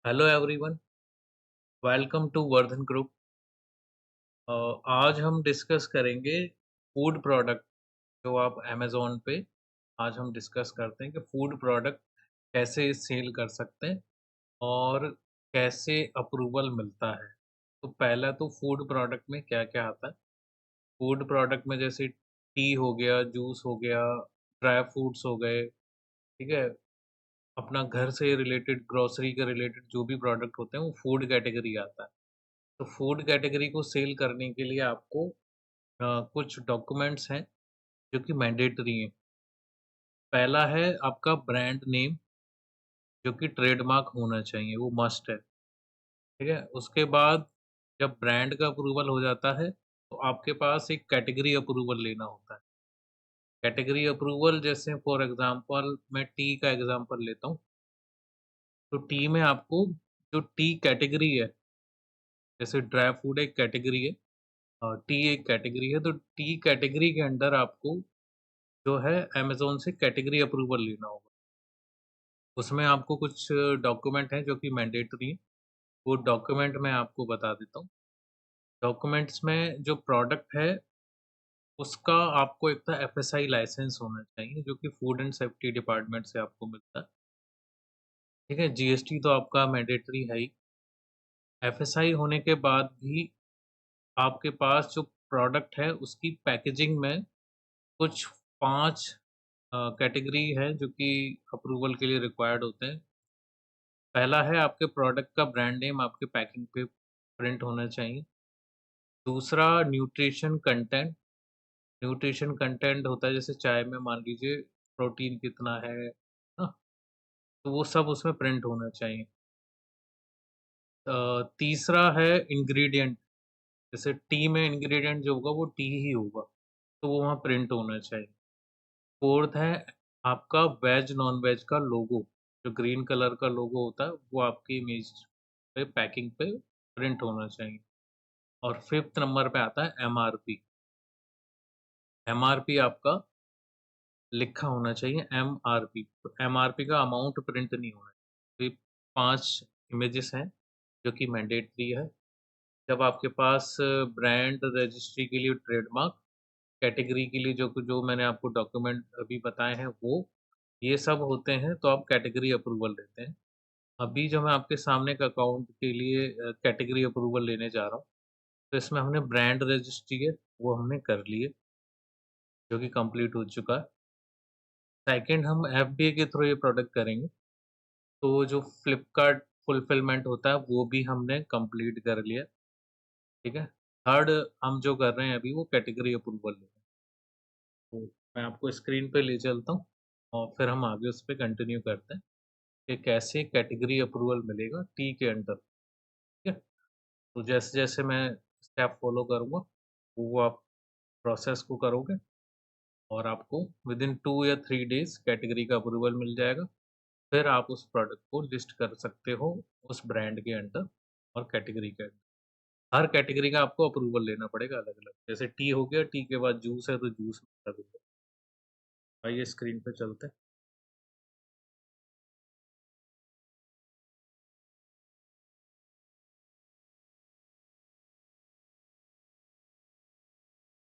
Hello everyone, welcome to Vardhan group. आज हम discuss करेंगे फूड प्रोडक्ट जो आप अमेज़न पे आज हम डिस्कस करते हैं कि फूड प्रोडक्ट कैसे सेल कर सकते हैं और कैसे अप्रूवल मिलता है। तो पहला तो फूड प्रोडक्ट में क्या-क्या आता है? फूड प्रोडक्ट में जैसे टी हो गया, जूस हो गया, ड्राई फ्रूट्स हो गए, ठीक है? अपना घर से रिलेटेड, ग्रोसरी के रिलेटेड जो भी प्रोडक्ट होते हैं वो फूड कैटेगरी आता है। तो फूड कैटेगरी को सेल करने के लिए आपको कुछ डॉक्यूमेंट्स हैं जो कि मैंडेटरी हैं। पहला है आपका ब्रांड नेम जो कि ट्रेडमार्क होना चाहिए, वो मस्ट है, ठीक है? उसके बाद जब ब्रांड का अप्रूवल हो जाता है, तो आपके पास एक कैटेगरी अप्रूवल लेना होता है। कैटेगरी अप्रूवल जैसे फॉर एग्ज़ाम्पल मैं टी का एग्ज़ाम्पल लेता हूँ, तो टी में आपको जो टी कैटेगरी है, जैसे ड्राई फ्रूट एक कैटेगरी है टी एक कैटेगरी है, तो टी कैटेगरी के अंडर आपको जो है अमेज़न से कैटेगरी अप्रूवल लेना होगा। उसमें आपको कुछ डॉक्यूमेंट हैं जो कि मैंडेटरी हैं, वो डॉक्यूमेंट मैं आपको बता देता हूँ। डॉक्यूमेंट्स में जो प्रोडक्ट है, उसका आपको एक तो एफएसआई लाइसेंस होना चाहिए जो कि फूड एंड सेफ्टी डिपार्टमेंट से आपको मिलता है, ठीक है? जीएसटी तो आपका मैंडेटरी है ही। एफएसआई होने के बाद भी आपके पास जो प्रोडक्ट है उसकी पैकेजिंग में कुछ 5 कैटेगरी है जो कि अप्रूवल के लिए रिक्वायर्ड होते हैं। पहला है आपके प्रोडक्ट का ब्रांड नेम आपके पैकिंग पे प्रिंट होना चाहिए। दूसरा न्यूट्रिशन कंटेंट होता है जैसे चाय में मान लीजिए प्रोटीन कितना है ना? तो वो सब उसमें प्रिंट होना चाहिए। तीसरा है इंग्रीडिएंट, जैसे टी में इंग्रीडिएंट जो होगा वो टी ही होगा, तो वो वहाँ प्रिंट होना चाहिए। फोर्थ है आपका वेज नॉन-वेज का लोगो, जो ग्रीन कलर का लोगो होता है वो आपकी इमेज पे पैकिंग पे प्रिंट होना चाहिए। और फिफ्थ नंबर पे आता है एमआरपी। एमआरपी आपका लिखा होना चाहिए एमआरपी। तो एमआरपी का अमाउंट प्रिंट नहीं होना चाहिए। तो ये 5 इमेजेस हैं जो कि मैंडेटरी है। जब आपके पास ब्रांड रजिस्ट्री के लिए ट्रेडमार्क, कैटेगरी के लिए जो मैंने आपको डॉक्यूमेंट अभी बताए हैं वो, ये सब होते हैं तो आप कैटेगरी अप्रूवल लेते हैं। अभी जो मैं आपके सामने एक अकाउंट के लिए कैटेगरी अप्रूवल लेने जा रहा हूँ, तो इसमें हमने ब्रांड रजिस्ट्री है, वो हमने कर ली है, जो कि कंप्लीट हो चुका है। सेकंड हम एफबीए के थ्रू ये प्रोडक्ट करेंगे, तो जो फ्लिपकार्ट फुलफिलमेंट होता है, वो भी हमने कंप्लीट कर लिया, ठीक है? थर्ड हम जो कर रहे हैं अभी वो कैटेगरी अप्रूवल ले रहे हैं। तो मैं आपको स्क्रीन पे ले चलता हूँ और फिर हम आगे उस पे कंटिन्यू करते हैं कि कैसे कैटेगरी अप्रूवल मिलेगा टी के अंडर, ठीक है? तो जैसे-जैसे मैं स्टेप फॉलो करूँगा, वो आप प्रोसेस को करोगे और आपको विदिन 2 या 3 डेज़ कैटेगरी का अप्रूवल मिल जाएगा। फिर आप उस प्रोडक्ट को लिस्ट कर सकते हो उस ब्रांड के अंडर और कैटेगरी के अंडर। हर कैटेगरी का आपको अप्रूवल लेना पड़ेगा अलग-अलग। जैसे टी हो गया, टी के बाद जूस है तो जूस का भी है। आइए स्क्रीन पे चलते हैं।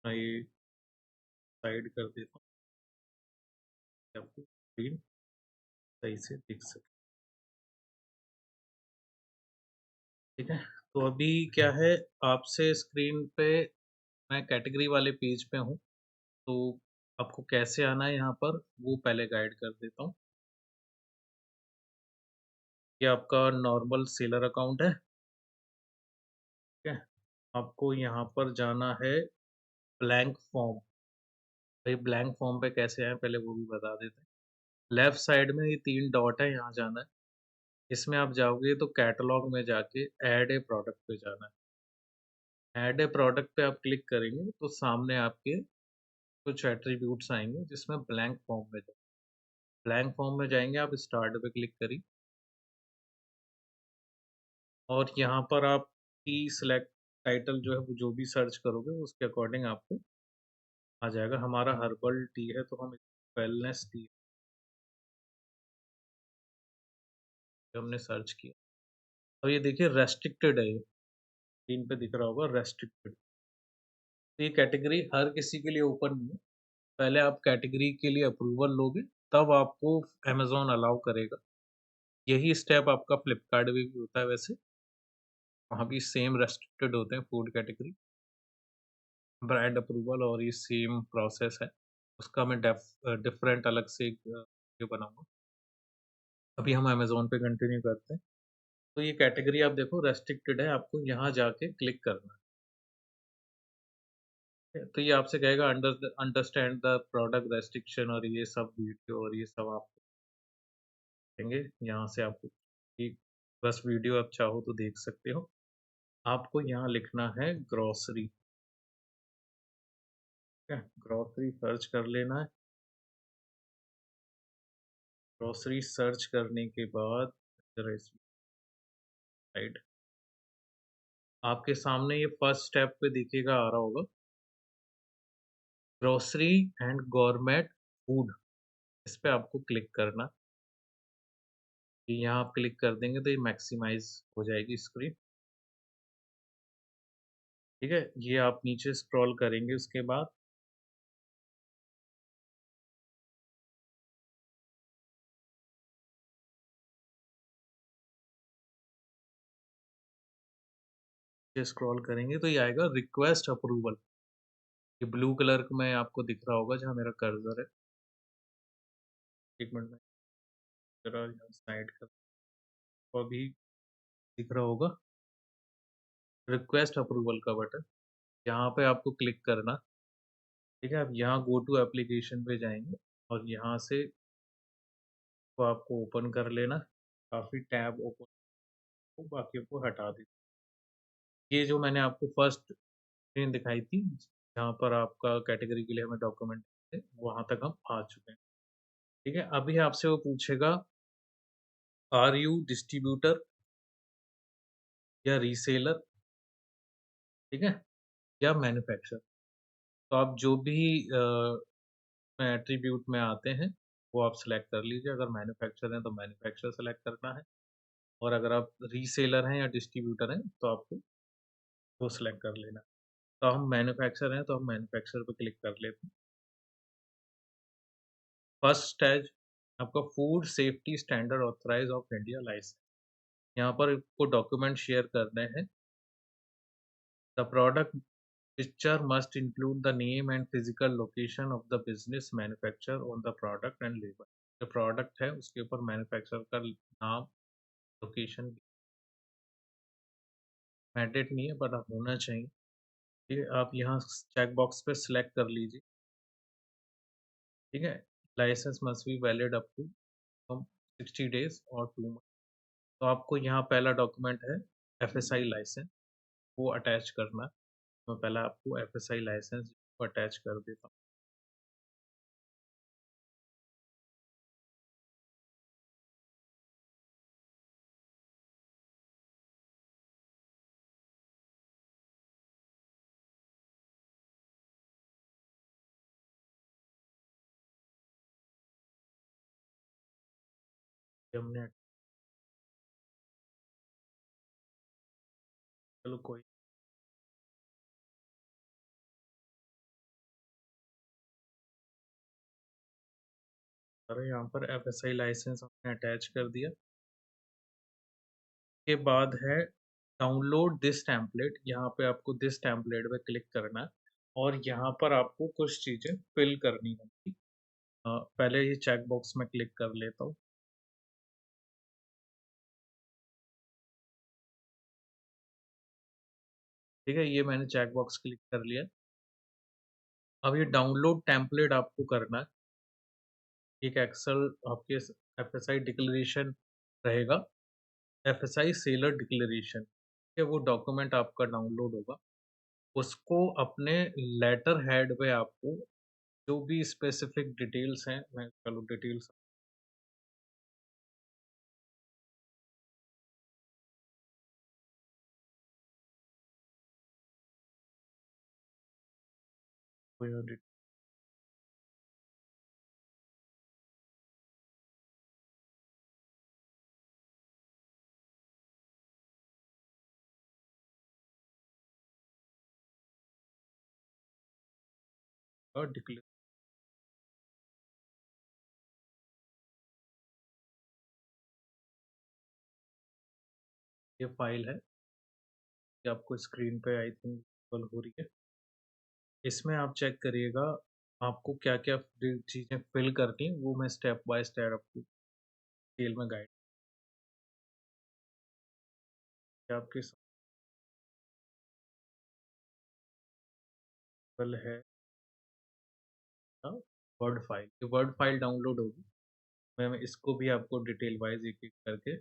मैं ये साइड कर देता हूँ ताकि आपको स्क्रीन सही से दिख सके, ठीक है? तो अभी क्या है, आपसे स्क्रीन पे मैं कैटेगरी वाले पेज पे हूँ, तो आपको कैसे आना है यहाँ पर वो पहले गाइड कर देता हूँ। ये आपका नॉर्मल सेलर अकाउंट है, ठीक है? आपको यहाँ पर जाना है ब्लैंक फॉर्म। भाई ब्लैंक फॉर्म पे कैसे आएँ पहले वो भी बता देते हैं। लेफ्ट साइड में ये 3 डॉट है, यहाँ जाना है। इसमें आप जाओगे तो कैटलॉग में जाके ऐड ए प्रोडक्ट पे जाना है। ऐड ए प्रोडक्ट पे आप क्लिक करेंगे तो सामने आपके कुछ एट्रीब्यूट्स आएँगे जिसमें ब्लैंक फॉर्म में जाओ। ब्लैंक फॉर्म में जाएँगे आप स्टार्ट पे क्लिक करिए और यहाँ पर आप टी सिलेक्ट टाइटल जो है वो जो भी सर्च करोगे उसके अकॉर्डिंग आपको आ जाएगा। हमारा हर्बल टी है तो हम वेलनेस टी हमने सर्च किया। अब ये देखिए रेस्ट्रिक्टेड है ये, स्क्रीन पे दिख रहा होगा रेस्ट्रिक्टेड। तो ये कैटेगरी हर किसी के लिए ओपन नहीं है। पहले आप कैटेगरी के लिए अप्रूवल लोगे, तब आपको अमेज़न अलाउ करेगा। यही स्टेप आपका फ्लिपकार्ट में भी होता है वैसे। वहाँ भी सेम रेस्ट्रिक्टेड होते हैं फूड कैटेगरी, ब्रांड अप्रूवल और ये सेम प्रोसेस है। उसका मैं डिफरेंट अलग से एक वीडियो बनाऊँगा। अभी हम अमेज़न पे कंटिन्यू करते हैं। तो ये कैटेगरी आप देखो रेस्ट्रिक्टेड है, आपको यहाँ जाके क्लिक करना है। तो ये आपसे कहेगा अंडरस्टैंड द प्रोडक्ट रेस्ट्रिक्शन और ये सब वीडियो और ये सब आप देंगे। यहाँ से आपको एक बस वीडियो आप चाहो तो देख सकते हो। आपको यहाँ लिखना है ग्रोसरी, ठीक है? ग्रोसरी सर्च कर लेना है। ग्रोसरी सर्च करने के बाद ज़रा इस साइड आपके सामने ये फर्स्ट स्टेप पे दिखेगा आ रहा होगा, ग्रोसरी एंड गॉरमेट फूड, इस पे आपको क्लिक करना। ये यहाँ आप क्लिक कर देंगे तो ये मैक्सिमाइज़ हो जाएगी स्क्रीन, ठीक है? ये आप नीचे स्क्रॉल करेंगे उसके बाद ये स्क्रॉल करेंगे तो ये आएगा रिक्वेस्ट अप्रूवल। ये ब्लू कलर में आपको दिख रहा होगा जहाँ मेरा कर्सर है। 1 मिनट में ज़रा यहाँ साइड का तो अभी दिख रहा होगा रिक्वेस्ट अप्रूवल का बटन, यहाँ पे आपको क्लिक करना, ठीक है? अब यहाँ गो टू एप्लीकेशन पे जाएँगे और यहाँ से तो आपको ओपन कर लेना, काफ़ी टैब ओपन हो, बाकियों को हटा दें। ये जो मैंने आपको फर्स्ट स्क्रीन दिखाई थी, जहाँ पर आपका कैटेगरी के लिए हमें डॉक्यूमेंट थे, वहाँ तक हम आ चुके हैं, ठीक है? अभी आपसे वो पूछेगा, आर यू डिस्ट्रीब्यूटर या रीसेलर, ठीक है? या मैन्युफैक्चरर। तो आप जो भी एट्रीब्यूट में आते हैं, वो आप सेलेक्ट कर लीजिए। अगर मैन्युफैक्चरर हैं, तो मैन्युफैक्चरर सेलेक्ट करना है और अगर आप रीसेलर हैं या डिस्ट्रीब्यूटर हैं, तो आपको वो सेलेक्ट कर लेना है। तो हम मैन्युफैक्चरर हैं, तो हम मैन्युफैक्चरर पे क्लिक कर लेते हैं। फर्स्ट स्टेज आपका food safety standard authorised of India licence. यहाँ पर आपको डॉक्यूमेंट शेयर करने हैं। The product picture must include the name and physical location of the business manufacturer on the product and label. जो प्रोडक्ट है उसके ऊपर मैन्युफैक्चरर का नाम, लोकेशन मैंडेट नहीं है बट आप होना चाहिए। ठीक है, आप यहाँ चेक बॉक्स पे सिलेक्ट कर लीजिए, ठीक है? Licence must be valid up to 60 days और 2 मंथ। तो आपको यहाँ पहला डॉक्यूमेंट है एफएसआई लाइसेंस, वो अटैच करना है। मैं पहले आपको एफएसआई लाइसेंस को अटैच कर देता हूँ। ये हमने चलो कोई अरे यहाँ पर एफएसआई लाइसेंस हमने अटैच कर दिया। के बाद है डाउनलोड दिस टेम्पलेट, यहाँ पे आपको दिस टेम्पलेट पे क्लिक करना है और यहाँ पर आपको कुछ चीज़ें फिल करनी होंगी। पहले ये चेक बॉक्स में क्लिक कर लेता हूँ। ठीक है, ये मैंने चेक बॉक्स क्लिक कर लिया। अब ये डाउनलोड टेम्पलेट आपको करना है। एक एक्सेल आपके एफएसआई डिक्लेरेशन रहेगा, एफएसआई सेलर डिक्लेरेशन, ठीक है? वो डॉक्यूमेंट आपका डाउनलोड होगा। उसको अपने लेटर हेड पे आपको जो भी स्पेसिफिक डिटेल्स हैं, मैं चलो डिटेल्स और डिक्लेयर ये फाइल है, ये आपको स्क्रीन पे आई थिंक विज़ुअल हो रही है। इसमें आप चेक करिएगा आपको क्या-क्या चीज़ें फिल करनी है, वो मैं स्टेप बाय स्टेप आपको डिटेल में गाइड आपके सिंपल है ना वर्ड फाइल। ये वर्ड फाइल डाउनलोड होगी। मैं इसको भी आपको डिटेल वाइज़ एक-एक करके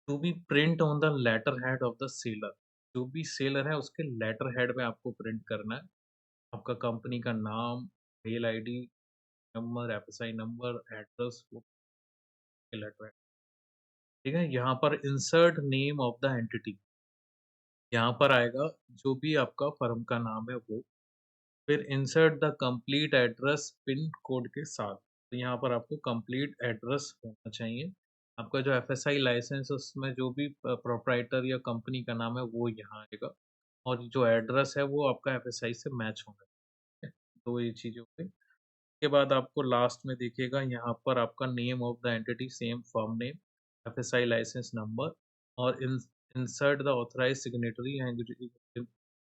to be print on the letter head of the seller. जो भी सेलर है उसके लेटर हेड में आपको प्रिंट करना है। आपका कंपनी का नाम, mail ID, number, FSI number, address वो लेटर हेड। ठीक है? यहाँ पर insert name of the entity यहाँ पर आएगा जो भी आपका फर्म का नाम है वो। फिर insert the complete address pin code के साथ। तो यहाँ पर आपको कंप्लीट एड्रेस होना चाहिए। आपका जो एफएसआई लाइसेंस है उसमें जो भी प्रोप्राइटर या कंपनी का नाम है वो यहाँ आएगा और जो एड्रेस है वो आपका एफएसआई से मैच होना चाहिए। तो ये चीज़ें हो गई। उसके बाद आपको लास्ट में देखिएगा यहाँ पर आपका name of the entity same firm name, FSI licence number और insert the authorised signatory and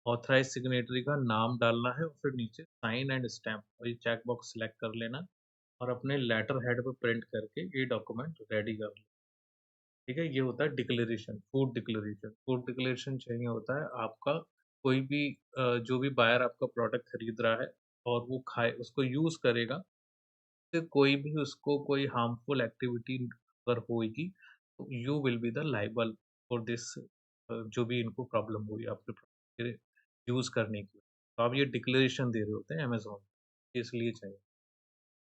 authorise signatory का नाम डालना है और फिर नीचे साइन एंड स्टैम्प और ये चेक बॉक्स सिलेक्ट कर लेना और अपने लेटर हेड पे प्रिंट करके ये डॉक्यूमेंट रेडी कर लें। ठीक है? ये होता है declaration, food declaration. Food declaration चाहिए होता है आपका कोई भी जो भी बायर आपका प्रोडक्ट खरीद रहा है और वो खाए उसको यूज़ करेगा, तो कोई भी उसको कोई हार्मफुल एक्टिविटी अगर होएगी, तो you will be the liable for this जो भी इनको प्रॉब्लम हुई आपके प्रोडक्ट के यूज़ करने की। तो आप ये डिक्लेरेशन दे रहे होते हैं अमेज़न, इसलिए चाहिए।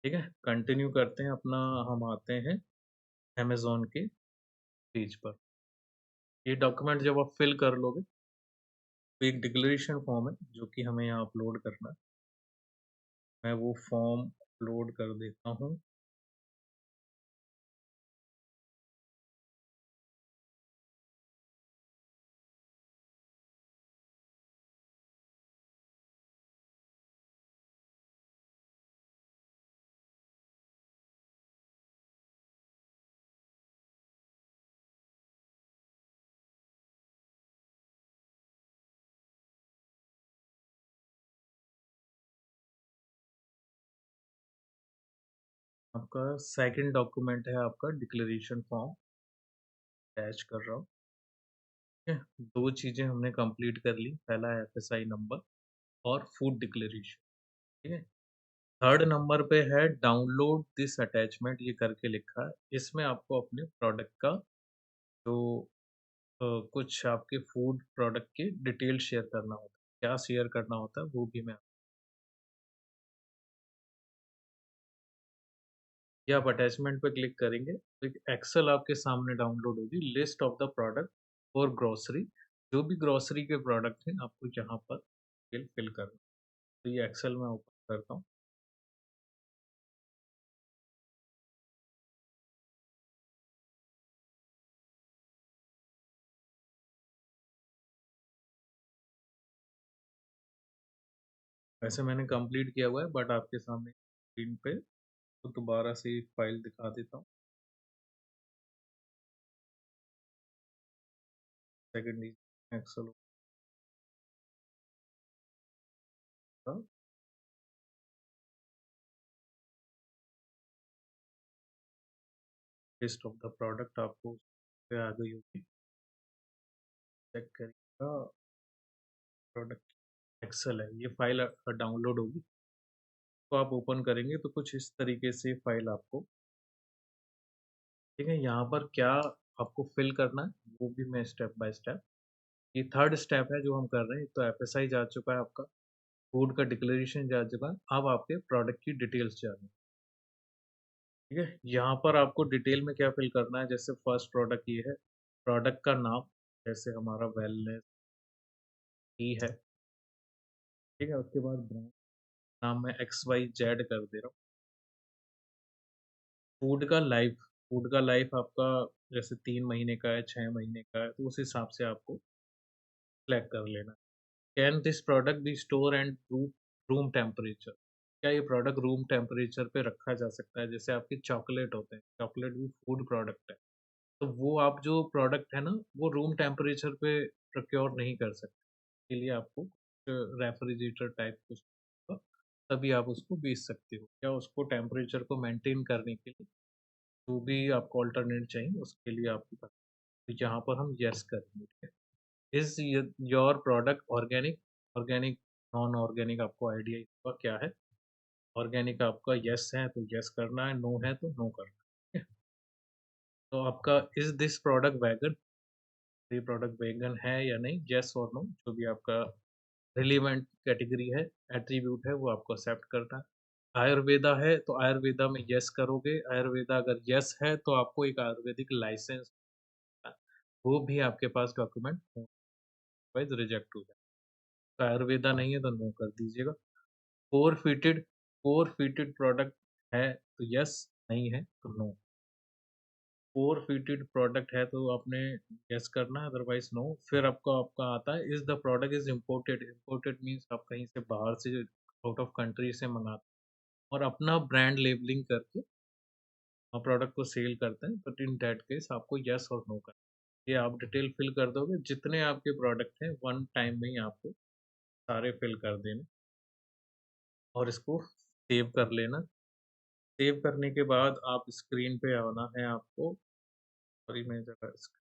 ठीक है? कंटिन्यू करते हैं अपना हम आते हैं अमेज़न के पेज पर। ये डॉक्यूमेंट जब आप फिल कर लोगे, तो एक डिक्लेरेशन फॉर्म है जो कि हमें यहाँ अपलोड करना है। मैं वो फॉर्म अपलोड कर देता हूँ। आपका सेकंड डॉक्यूमेंट है आपका डिक्लेरेशन फॉर्म अटैच कर रहा हूँ। ठीक है? 2 चीज़ें हमने कंप्लीट कर ली। पहला है एफएसआई नंबर और फूड डिक्लेरेशन। ठीक है? थर्ड नंबर पे है डाउनलोड दिस अटैचमेंट ये करके लिखा है। इसमें आपको अपने प्रोडक्ट का जो कुछ आपके फूड प्रोडक्ट की डिटेल शेयर करना होता है। क्या शेयर करना होता है वो भी मैं ये आप अटैचमेंट पे क्लिक करेंगे तो एक एक्सेल आपके सामने डाउनलोड होगी list of the product for grocery जो भी ग्रोसरी के प्रोडक्ट हैं आपको यहाँ पर फिल करना। तो ये एक्सेल मैं ओपन करता हूँ। वैसे मैंने कंप्लीट किया हुआ है बट आपके सामने स्क्रीन पे तो दोबारा से एक फाइल दिखा देता हूँ। सेकंड एक्सेल का लिस्ट ऑफ द प्रोडक्ट आपको पे आ गई होगी। चेक करिएगा प्रोडक्ट एक्सेल है ये फाइल डाउनलोड होगी। तो आप ओपन करेंगे तो कुछ इस तरीके से फाइल आपको ठीक है, यहाँ पर क्या आपको फ़िल करना है, वो भी मैं स्टेप बाय स्टेप ये थर्ड स्टेप है जो हम कर रहे हैं। तो एफएसआई जा चुका है आपका, फूड का डिक्लेरेशन जा चुका है, अब आपके प्रोडक्ट की डिटेल्स जानी है, ठीक है? यहाँ पर आपको डिटेल में क्या फ़िल करना है, जैसे फर्स्ट प्रोडक्ट ये है, प्रोडक्ट का नाम, जैसे हमारा वेलनेस टी है, ठीक है? उसके बाद ब्रांड नाम मैं XYZ कर दे रहा हूँ। फूड का लाइफ़ आपका जैसे 3 महीने का है, 6 महीने का है, तो उस हिसाब से आपको सिलेक्ट कर लेना है। Can this product B store and proof room temperature, क्या ये प्रोडक्ट रूम टेम्परेचर पे रखा जा सकता है? जैसे आपके चॉकलेट होते हैं, चॉकलेट भी फूड प्रोडक्ट है। तो वो आप जो प्रोडक्ट है ना, वो रूम टेम्परेचर पे प्रोक्योर नहीं कर सकते। के लिए आपको रेफ्रिजरेटर टाइप कुछ होगा, तभी आप उसको बेच सकते हो। या उसको टेम्परेचर को मेंटेन करने के लिए जो भी आपको अल्टरनेट चाहिए, उसके लिए आपके पास, तो यहाँ पर हम येस करेंगे, ठीक है। Is your product organic? Organic, non organic आपको आइडिया होगा क्या है। ऑर्गेनिक आपका येस है तो येस करना है, नो है तो नो करना है, ठीक है। तो आपका इज़ दिस प्रोडक्ट वेगन? ये प्रोडक्ट वेगन है या नहीं, येस और नो, जो भी आपका रिलेवेंट कैटेगरी है, एट्रीब्यूट है, वो आपको एक्सेप्ट करना है। आयुर्वेदा है तो आयुर्वेदा में येस करोगे, आयुर्वेदा अगर येस है तो आपको एक आयुर्वेदिक लाइसेंस, वो भी आपके पास डॉक्यूमेंट हो, अदरवाइज़ रिजेक्ट हो जाए। तो आयुर्वेदा नहीं है तो नो कर दीजिएगा। फोर फीटेड प्रोडक्ट है तो येस, नहीं है तो नो। फोर फीटेड प्रोडक्ट है तो आपने येस करना है, अदरवाइज़ नो। फिर आपका आपका आता है, is the product is imported? Imported means आप कहीं से बाहर से, आउट ऑफ कंट्री से मँगाते हैं और अपना ब्रांड लेबलिंग करके प्रोडक्ट को सेल करते हैं, बट इन दैट केस आपको येस और नो करना है। ये आप डिटेल फिल कर दोगे, जितने आपके प्रोडक्ट हैं वन टाइम में ही आपको सारे फिल कर देने और इसको सेव कर लेना। सेव करने के बाद आप स्क्रीन पे आना है आपको, सॉरी मैं ज़रा इसको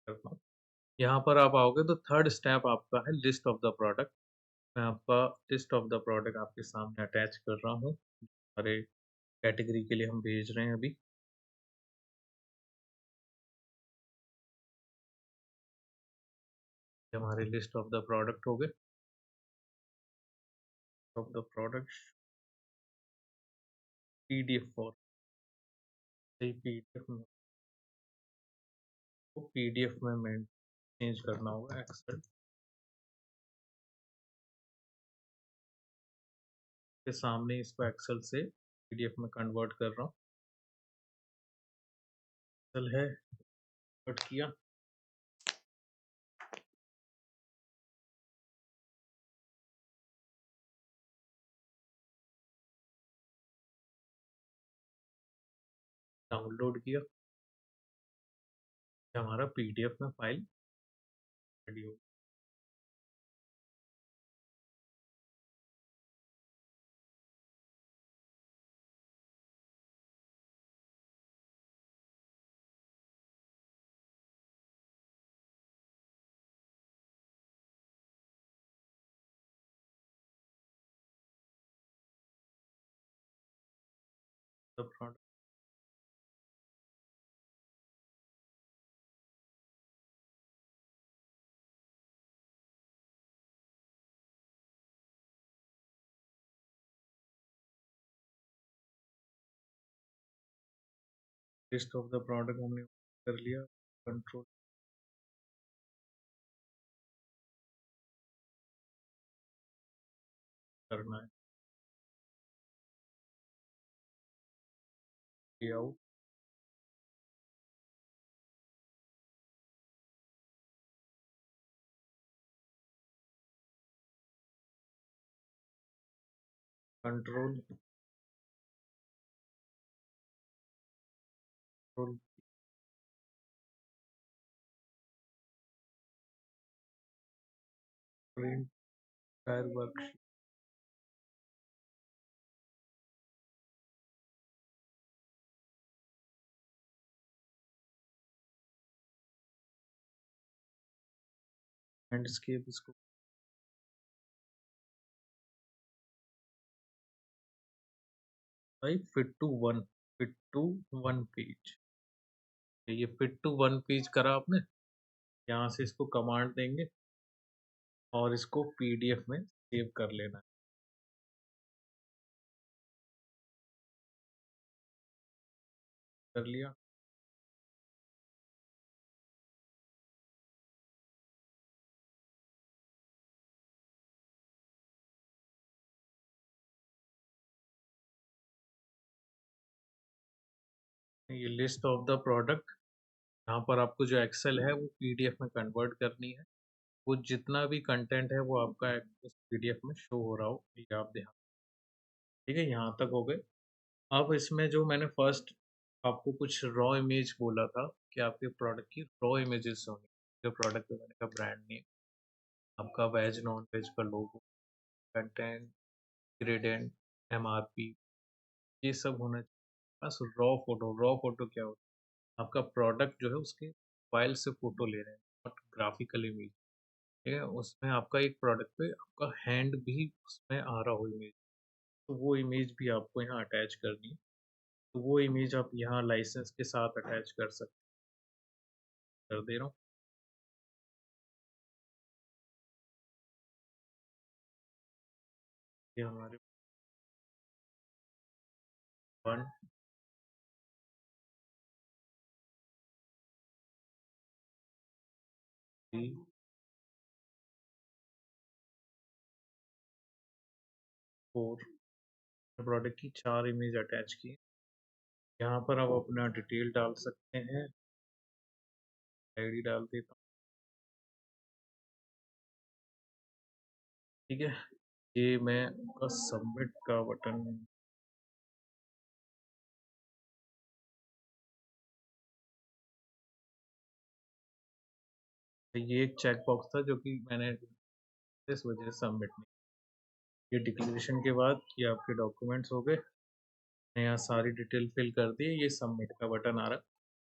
करता हूँ। यहाँ पर आप आओगे तो थर्ड स्टेप आपका है लिस्ट ऑफ द प्रोडक्ट। मैं आपका लिस्ट ऑफ द प्रोडक्ट आपके सामने अटैच कर रहा हूँ। हमारे कैटेगरी के लिए हम भेज रहे हैं अभी। ये हमारे लिस्ट ऑफ द प्रोडक्ट हो गए। Of the product PDF for, PDF में, वो पीडीएफ में मैं चेंज करना होगा एक्सेल के सामने, इसको एक्सेल से पीडीएफ में कन्वर्ट कर रहा हूँ। एक्सेल है, कट किया, डाउनलोड किया, ये हमारा पीडीएफ में फाइल रेडी हो। The product list of the product हमने कर लिया, कंट्रोल करना है, layout, control, control, print, fire worksheet, landscape, इसको भाई फिट टू वन पेज। ये फिट टू वन पेज करा आपने, यहाँ से इसको कमांड देंगे और इसको पीडीएफ में सेव कर लेना है। कर लिया, ये लिस्ट ऑफ द प्रोडक्ट, यहाँ पर आपको जो एक्सेल है वो पीडीएफ में कन्वर्ट करनी है। वो जितना भी कंटेंट है वो आपका उस पीडीएफ में शो हो रहा हो, ये आप ध्यान। ठीक है, यहाँ तक हो गए। अब इसमें जो मैंने फर्स्ट आपको कुछ रॉ इमेज बोला था कि आपके प्रोडक्ट की रॉ इमेजेस होंगी। जो प्रोडक्ट का मैंने कहा ब्रांड नेम, आपका वेज नॉन वेज का लोगो, कंटेंट, इंग्रेडिएंट, एमआरपी, ये सब होना चाहिए। बस रॉ फोटो क्या होता है? आपका प्रोडक्ट जो है उसके फाइल से फोटो ले रहे हैं, नॉट ग्राफिकल इमेज। ठीक है, उसमें आपका एक प्रोडक्ट पे आपका हैंड भी उसमें आ रहा हो इमेज, तो वो इमेज भी आपको यहाँ अटैच करनी है। तो वो इमेज आप यहाँ लाइसेंस के साथ अटैच कर सकते, कर दे रहा हूँ। ये हमारे 1, 3, 4 प्रोडक्ट की 4 इमेज अटैच की। यहाँ पर आप अपना डिटेल डाल सकते हैं, आईडी डाल देता हूँ। ठीक है, ये मैं आपका सबमिट का बटन, ये एक चेक बॉक्स था जो कि मैंने इस वजह से सबमिट नहीं। ये डिक्लेरेशन के बाद ये आपके डॉक्यूमेंट्स हो गए। मैं यहाँ सारी डिटेल फिल कर दी, ये सबमिट का बटन आ रहा है,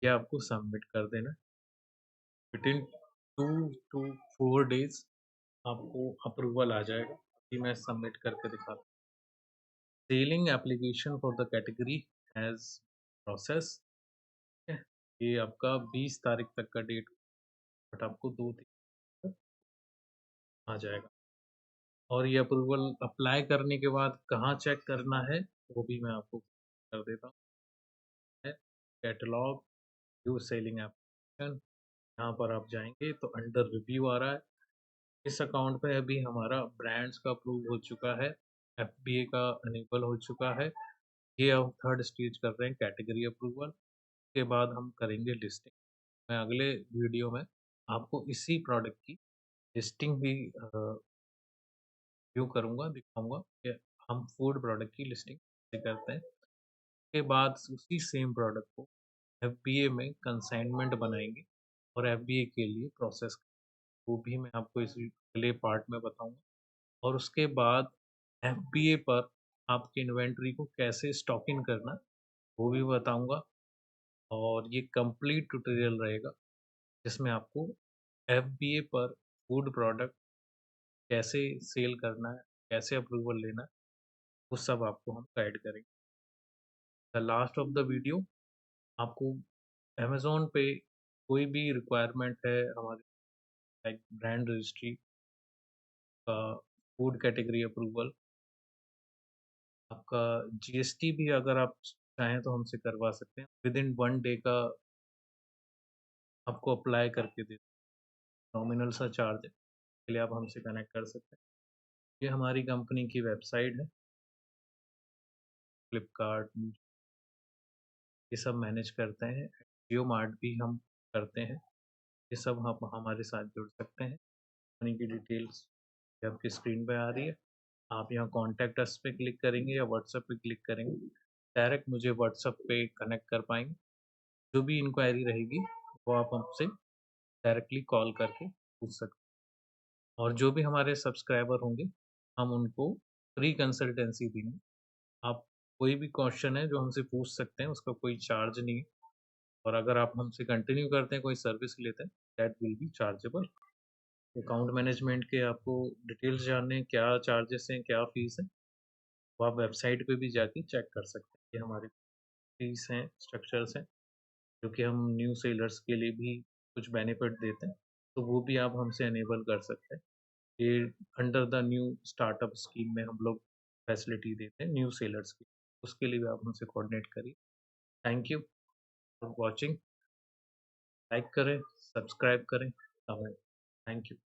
ये आपको सबमिट कर देना। विदिन 2 to 4 डेज आपको अप्रूवल आ जाएगा। अभी मैं सबमिट करके दिखाता हूँ। Selling application for the category has process. है, ये आपका 20 तारीख तक का डेट, बट आपको 2 दिन तक आ जाएगा। और ये अप्रूवल अप्लाई करने के बाद कहाँ चेक करना है, वो भी मैं आपको कर देता हूँ। कैटलॉग, व्यू सेलिंग एप्लीकेशन, यहाँ पर आप जाएंगे तो अंडर रिव्यू आ रहा है। इस अकाउंट पे अभी हमारा ब्रांड्स का अप्रूव हो चुका है, एफबीए का अनेबल हो चुका है। ये अब थर्ड स्टेज कर रहे हैं, कैटेगरी अप्रूवल के बाद हम करेंगे लिस्टिंग। मैं अगले वीडियो में आपको इसी प्रोडक्ट की लिस्टिंग भी व्यू करूँगा, दिखाऊँगा कि हम फूड प्रोडक्ट की लिस्टिंग कैसे करते हैं। उसके बाद उसी सेम प्रोडक्ट को एफबीए में कंसाइनमेंट बनाएँगे और एफबीए के लिए प्रोसेस, वो भी मैं आपको इसी अगले पार्ट में बताऊँगा। और उसके बाद एफबीए पर आपकी इन्वेंटरी को कैसे स्टॉक इन करना है, वो भी बताऊँगा। और ये कंप्लीट ट्यूटोरियल रहेगा जिसमें आपको एफबीए पर फूड प्रोडक्ट कैसे सेल करना है, कैसे अप्रूवल लेना है, वो सब आपको हम गाइड करेंगे। The last of the video आपको अमेज़न पे कोई भी रिक्वायरमेंट है हमारे, लाइक ब्रांड रजिस्ट्री का, फूड कैटेगरी अप्रूवल, आपका जीएसटी भी अगर आप चाहें तो हमसे करवा सकते हैं। विदिन 1 डे का आपको अप्लाई करके दे, नॉमिनल सा चार्ज है, के लिए आप हमसे कनेक्ट कर सकते हैं। ये हमारी कंपनी की वेबसाइट है, फ्लिपकार्ट, ये सब मैनेज करते हैं। जियो मार्ट भी हम करते हैं। ये सब आप हमारे साथ जुड़ सकते हैं। कंपनी की डिटेल्स ये आपकी स्क्रीन पे आ रही है। आप यहाँ कॉन्टैक्ट अस पे क्लिक करेंगे या व्हाट्सएप पे क्लिक करेंगे, डायरेक्ट मुझे व्हाट्सएप पे कनेक्ट कर पाएँगे। जो भी इंक्वायरी रहेगी, वो आप हमसे डायरेक्टली कॉल करके पूछ सकते हैं। और जो भी हमारे सब्सक्राइबर होंगे, हम उनको फ्री कंसल्टेंसी देंगे। आप कोई भी क्वेश्चन है जो हमसे पूछ सकते हैं, उसका कोई चार्ज नहीं है। और अगर आप हमसे कंटिन्यू करते हैं, कोई सर्विस लेते हैं, that will be chargeable. Account management के आपको डिटेल्स जानने हैं, क्या चार्जेस हैं, क्या फ़ीस है, तो आप वेबसाइट पे भी जाके चेक कर सकते हैं कि हमारे फ़ीस हैं, स्ट्रक्चर्स हैं, जो कि हम न्यू सेलर्स के लिए भी कुछ बेनिफिट देते हैं, तो वो भी आप हमसे इनेबल कर सकते हैं। ये under the new startup scheme में हम लोग फैसिलिटी देते हैं न्यू सेलर्स की, उसके लिए भी आप हमसे कोऑर्डिनेट करिए। Thank you for watching. Like करें, सब्सक्राइब करें, कमेंट। Thank you.